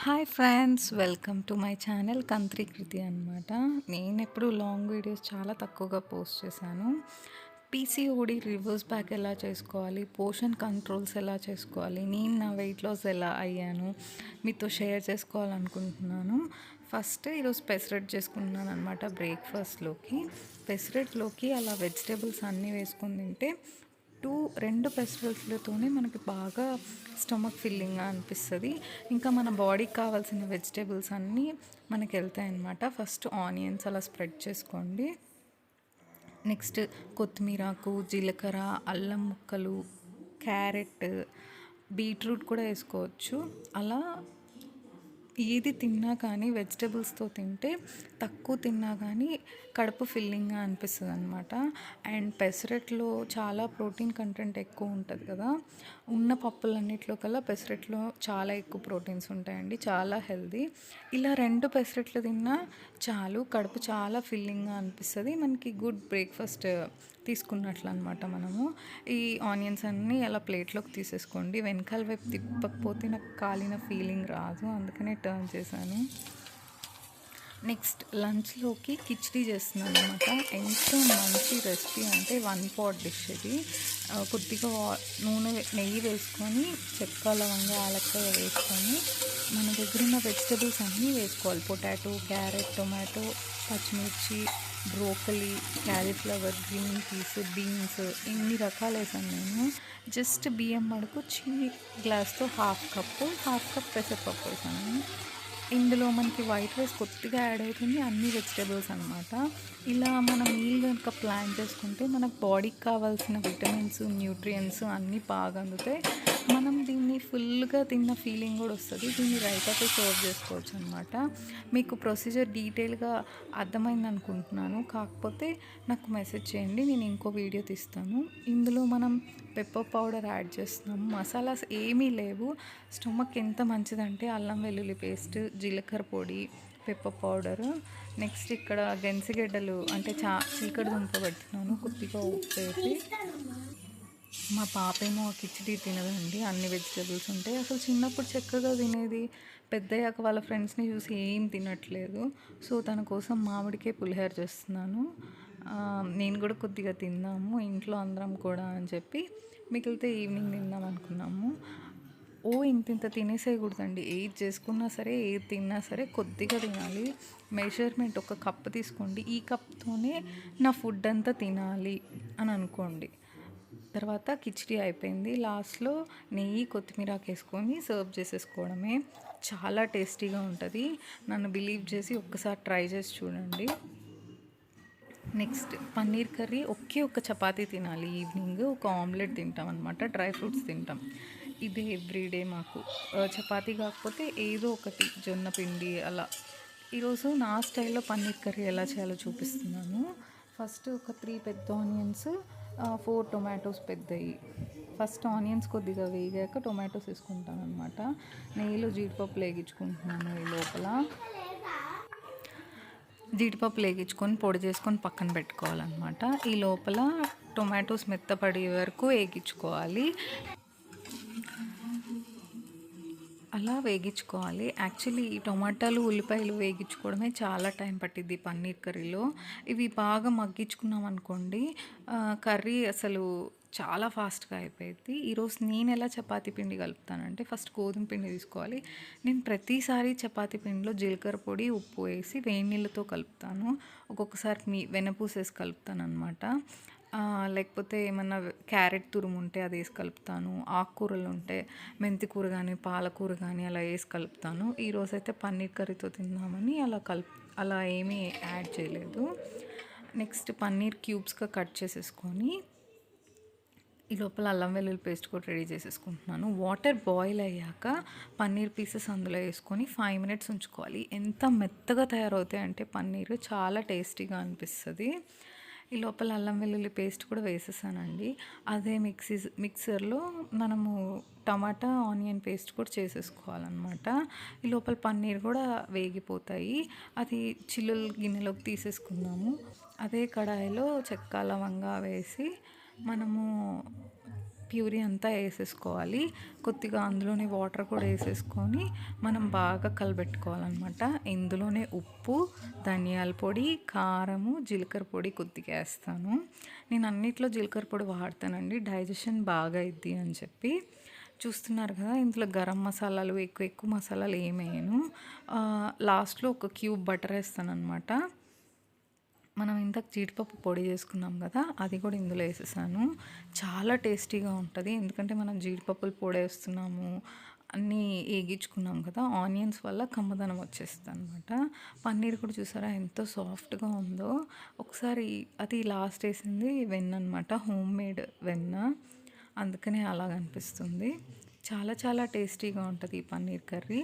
Hi friends, welcome to my channel కంత్రి కృతి అనమాట. నేను ఎప్పుడు లాంగ్ వీడియోస్ చాలా తక్కువగా పోస్ట్ చేశాను. పీసీఓడి రివర్స్ బ్యాక్ ఎలా చేసుకోవాలి, పోర్షన్ కంట్రోల్స్ ఎలా చేసుకోవాలి, నేను నా వెయిట్ లాస్ ఎలా అయ్యాను మీతో షేర్ చేసుకోవాలనుకుంటున్నాను. ఫస్ట్ ఈరోజు పెసరట్ చేసుకుంటున్నాను అనమాట. బ్రేక్ఫాస్ట్లోకి పెసరట్లోకి అలా వెజిటేబుల్స్ అన్నీ వేసుకొని తింటే రెండు పెసరట్లతోనే మనకి బాగా స్టమక్ ఫిల్లింగ్గా అనిపిస్తుంది. ఇంకా మన బాడీకి కావాల్సిన వెజిటేబుల్స్ అన్నీ మనకి వెళ్తాయి అన్నమాట. ఫస్ట్ ఆనియన్స్ అలా స్ప్రెడ్ చేసుకోండి. నెక్స్ట్ కొత్తిమీరాకు, జీలకర్ర, అల్లం ముక్కలు, క్యారెట్, బీట్రూట్ కూడా వేసుకోవచ్చు. అలా ఏది తిన్నా కానీ వెజిటబుల్స్తో తింటే తక్కువ తిన్నా కానీ కడుపు ఫిల్లింగ్గా అనిపిస్తుంది అనమాట. అండ్ పెసరట్లో చాలా ప్రోటీన్ కంటెంట్ ఎక్కువ ఉంటుంది కదా. ఉన్న పప్పులన్నిట్లో కల్లా పెసరట్లో చాలా ఎక్కువ ప్రోటీన్స్ ఉంటాయండి, చాలా హెల్దీ. ఇలా రెండు పెసరట్లు తిన్నా చాలు, కడుపు చాలా ఫిల్లింగ్గా అనిపిస్తుంది. మనకి గుడ్ బ్రేక్ఫాస్ట్ తీసుకున్నట్లు అనమాట. మనము ఈ ఆనియన్స్ అన్నీ అలా ప్లేట్లోకి తీసేసుకోండి. వెనకాల వైపు తిప్పకపోతే నాకు కాలిన ఫీలింగ్ రాదు, అందుకనే టర్న్ చేశాను. నెక్స్ట్ లంచ్లోకి కిచిడి చేస్తున్నాను అనమాట. ఎంతో మంచి రెసిపీ అంటే 1 pot డిష్ ఇది. కొద్దిగా నెయ్యి వేసుకొని చెక్క, లవంగ, యాలక్కాయ వేసుకొని మన దగ్గర ఉన్న వెజిటబుల్స్ అన్నీ వేసుకోవాలి. పొటాటో, క్యారెట్, టొమాటో, పచ్చిమిర్చి, broccoli, cauliflower, green peas, beans, ఇన్ని రకాలు వేసాను నేను. జస్ట్ బియ్యం మడుకు చిన్ని గ్లాస్తో హాఫ్ కప్ పెసరపప్పు వేసాను. ఇందులో మనకి వైట్ రైస్ కొద్దిగా యాడ్ అవుతుంది, అన్ని వెజిటేబుల్స్ అనమాట. ఇలా మనం మీల్ కనుక ప్లాన్ చేసుకుంటే మనకు బాడీకి కావాల్సిన విటమిన్స్, న్యూట్రియంట్స్ అన్నీ బాగా అందుతాయి. మనం దీన్ని ఫుల్గా తిన్న ఫీలింగ్ కూడా వస్తుంది. దీన్ని రైతాతో సర్వ్ చేసుకోవచ్చు అనమాట. మీకు ప్రొసీజర్ డీటెయిల్గా అర్థమైంది అనుకుంటున్నాను. కాకపోతే నాకు మెసేజ్ చేయండి, నేను ఇంకో వీడియో తీస్తాను. ఇందులో మనం పెప్పర్ పౌడర్ యాడ్ చేస్తున్నాము. మసాలాస్ ఏమీ లేవు. స్టమక్ ఎంత మంచిదంటే అల్లం వెల్లుల్లి పేస్ట్, జీలకర్ర పొడి, పెప్పర్ పౌడరు. నెక్స్ట్ ఇక్కడ గెంసిగడ్డలు అంటే చీకటి దుంప పెడుతున్నాను, కొద్దిగా ఉప్పు వేసి. మా పాపేమో కిచిడి తినదండి, అన్ని వెజిటేబుల్స్ ఉంటాయి. అసలు చిన్నప్పుడు చక్కగా తినేది, పెద్దయ్యాక వాళ్ళ ఫ్రెండ్స్ని చూసి ఏం తినట్లేదు. సో తన కోసం మామిడికాయ పులిహోర చేస్తున్నాను. నేను కూడా కొద్దిగా తిందాము ఇంట్లో అందరం కూడా అని చెప్పి, మిగిలితే ఈవినింగ్ తిందాం అనుకున్నాము. ఇంత తినేసేయకూడదండి. ఏది చేసుకున్నా సరే, ఏది తిన్నా సరే కొద్దిగా తినాలి. మెజర్మెంట్ ఒక కప్పు తీసుకోండి, ఈ కప్తోనే నా ఫుడ్ అంతా తినాలి అని అనుకోండి. తర్వాత కిచిడి అయిపోయింది. లాస్ట్లో నెయ్యి, కొత్తిమీరాకు వేసుకొని సర్వ్ చేసేసుకోవడమే. చాలా టేస్టీగా ఉంటుంది. నన్ను బిలీవ్ చేసి ఒక్కసారి ట్రై చేసి చూడండి. Next paneer curry. ఒక్క చపాతీ తినాలి ఈవినింగ్, ఒక ఆమ్లెట్ తింటాం అనమాట, డ్రై ఫ్రూట్స్ తింటాం. ఇది ఎవ్రీడే మాకు. చపాతీ కాకపోతే ఏదో ఒకటి జొన్న పిండి అలా. ఈరోజు నా స్టైల్లో పన్నీర్ కర్రీ ఎలా చేయాలో చూపిస్తున్నాను. ఫస్ట్ ఒక 3 పెద్ద ఆనియన్స్, 4 టొమాటోస్ పెద్దవి. ఫస్ట్ ఆనియన్స్ కొద్దిగా వేగాక టొమాటోస్ వేసుకుంటాను అనమాట. నెయ్యిలో జీడిపప్పు వేగించుకుంటున్నాను. ఈ లోపల జీడిపప్పు వేగించుకొని పొడి చేసుకొని పక్కన పెట్టుకోవాలన్నమాట. ఈ లోపల టొమాటోస్ మెత్తపడే వరకు వేగించుకోవాలి. అలా వేగించుకోవాలి. యాక్చువల్లీ ఈ టమాటాలు, ఉల్లిపాయలు వేగించుకోవడమే చాలా టైం పట్టిద్ది పన్నీర్ కర్రీలో. ఇవి బాగా మగ్గించుకున్నాం అనుకోండి, కర్రీ అసలు చాలా ఫాస్ట్గా అయిపోయింది. ఈరోజు నేను ఎలా చపాతీ పిండి కలుపుతానంటే, ఫస్ట్ గోధుమ పిండి తీసుకోవాలి. నేను ప్రతిసారి చపాతీ పిండిలో జీలకర్ర పొడి, ఉప్పు వేసి వేడి నీళ్ళతో కలుపుతాను. ఒక్కొక్కసారి వెనపూసేసి కలుపుతాను అనమాట. లేకపోతే ఏమన్నా క్యారెట్ తురుము ఉంటే అది వేసి కలుపుతాను. ఆకుకూరలు ఉంటే మెంతి కూర కానీ, పాలకూర కానీ అలా వేసి కలుపుతాను. ఈరోజైతే పన్నీర్ కర్రీతో తిందామని అలా ఏమీ యాడ్ చేయలేదు. నెక్స్ట్ పన్నీర్ క్యూబ్స్గా కట్ చేసేసుకొని ఈ లోపల అల్లం వెల్లుల్లి పేస్ట్ కూడా రెడీ చేసేసుకుంటున్నాను. వాటర్ బాయిల్ అయ్యాక పన్నీర్ పీసెస్ అందులో వేసుకొని 5 minutes ఉంచుకోవాలి. ఎంత మెత్తగా తయారవుతాయి అంటే పన్నీర్ చాలా టేస్టీగా అనిపిస్తుంది. ఈ లోపల అల్లం వెల్లుల్లి పేస్ట్ కూడా వేసేసానండి. అదే మిక్సర్లో మనము టమాటా, ఆనియన్ పేస్ట్ కూడా చేసేసుకోవాలన్నమాట. ఈ లోపల పన్నీర్ కూడా వేగిపోతాయి. అది చిల్లులు గిన్నెలోకి తీసేసుకుందాము. అదే కడాయిలో చెక్క, లవంగా వేసి మనము ప్యూరీ అంతా వేసేసుకోవాలి. కొద్దిగా అందులోనే వాటర్ కూడా వేసేసుకొని మనం బాగా కలబెట్టుకోవాలన్నమాట. ఇందులోనే ఉప్పు, ధనియాల పొడి, కారము, జీలకర్ర పొడి కొద్దిగా వేస్తాను. నేను అన్నిట్లో జీలకర్ర పొడి వాడతానండి, డైజెషన్ బాగా అయింది అని చెప్పి. చూస్తున్నారు కదా, ఇందులో గరం మసాలాలు ఎక్కువ మసాలాలు ఏమేయను. లాస్ట్లో ఒక క్యూబ్ బటర్ వేస్తాను అనమాట. మనం ఇంతకు జీడిపప్పు పొడి చేసుకున్నాం కదా, అది కూడా ఇందులో వేసేసాను. చాలా టేస్టీగా ఉంటుంది, ఎందుకంటే మనం జీడిపప్పులు పొడి వేస్తున్నాము, అన్నీ వేగించుకున్నాం కదా, ఆనియన్స్ వల్ల కమ్మదనం వచ్చేస్తుంది అనమాట. పన్నీర్ కూడా చూసారా ఎంతో సాఫ్ట్గా ఉందో. ఒకసారి అది లాస్ట్ వేసింది వెన్న అనమాట, హోమ్ మేడ్ వెన్న, అందుకనే అలాగ అనిపిస్తుంది. చాలా టేస్టీగా ఉంటుంది ఈ పన్నీర్ కర్రీ.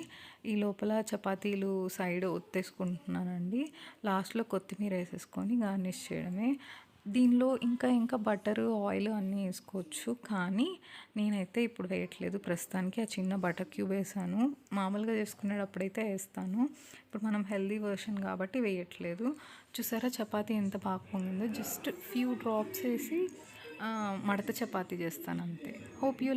ఈ లోపల చపాతీలు సైడ్ ఒత్తేసుకుంటున్నానండి. లాస్ట్లో కొత్తిమీర వేసేసుకొని గార్నిష్ చేయడమే. దీనిలో ఇంకా బటరు, ఆయిల్ అన్నీ వేసుకోవచ్చు, కానీ నేనైతే ఇప్పుడు వేయట్లేదు. ప్రస్తుతానికి ఆ చిన్న బటర్ క్యూబ్ వేసాను. మామూలుగా చేసుకునేటప్పుడైతే వేస్తాను, ఇప్పుడు మనం హెల్దీ వర్షన్ కాబట్టి వేయట్లేదు. చూసారా చపాతీ ఎంత బాగా పొంగిందో. జస్ట్ ఫ్యూ డ్రాప్స్ వేసి మడత చపాతీ చేస్తాను అంతే. Hope you